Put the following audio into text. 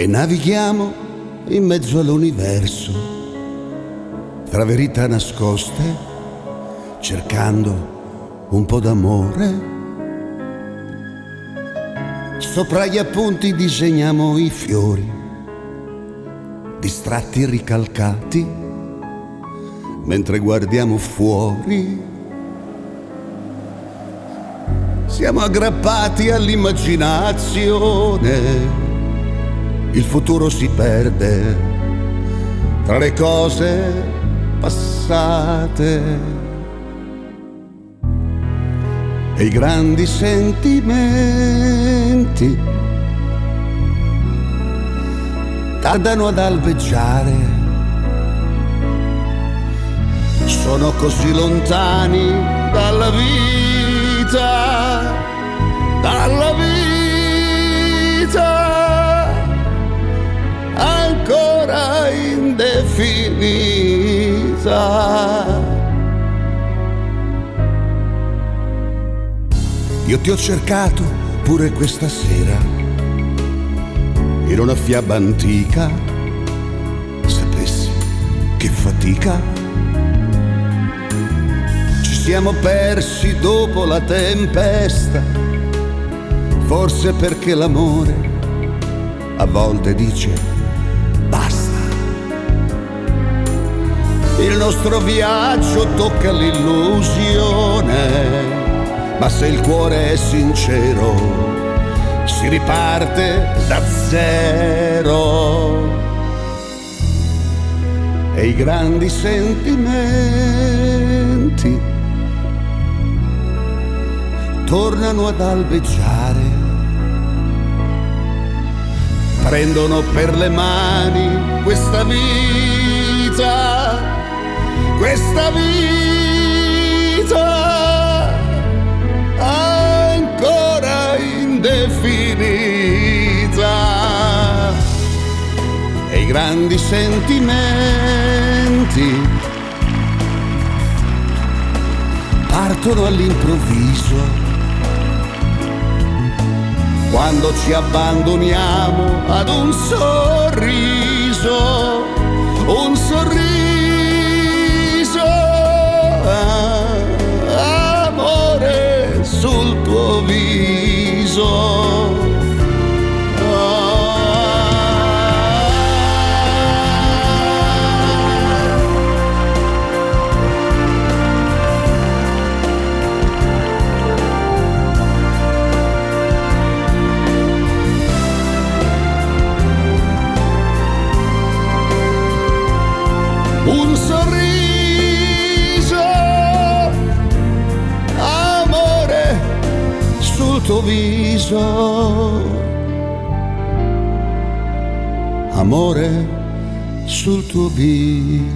e navighiamo in mezzo all'universo, tra verità nascoste, cercando un po' d'amore. Sopra gli appunti disegniamo i fiori, distratti e ricalcati, mentre guardiamo fuori. Siamo aggrappati all'immaginazione, il futuro si perde tra le cose passate e i grandi sentimenti tardano ad albeggiare, sono così lontani dalla vita, dalla vita ancora indefinita. Io ti ho cercato pure questa sera, in una fiaba antica, sapessi che fatica. Ci siamo persi dopo la tempesta, forse perché l'amore a volte dice basta. Il nostro viaggio tocca l'illusione, ma se il cuore è sincero si riparte da zero e i grandi sentimenti tornano ad albeggiare, prendono per le mani questa vita, questa vita ancora indefinita e i grandi sentimenti partono all'improvviso quando ci abbandoniamo ad un sorriso, un sorriso. Amore sul tuo viso. Un sorriso, amore sul tuo viso, amore sul tuo viso.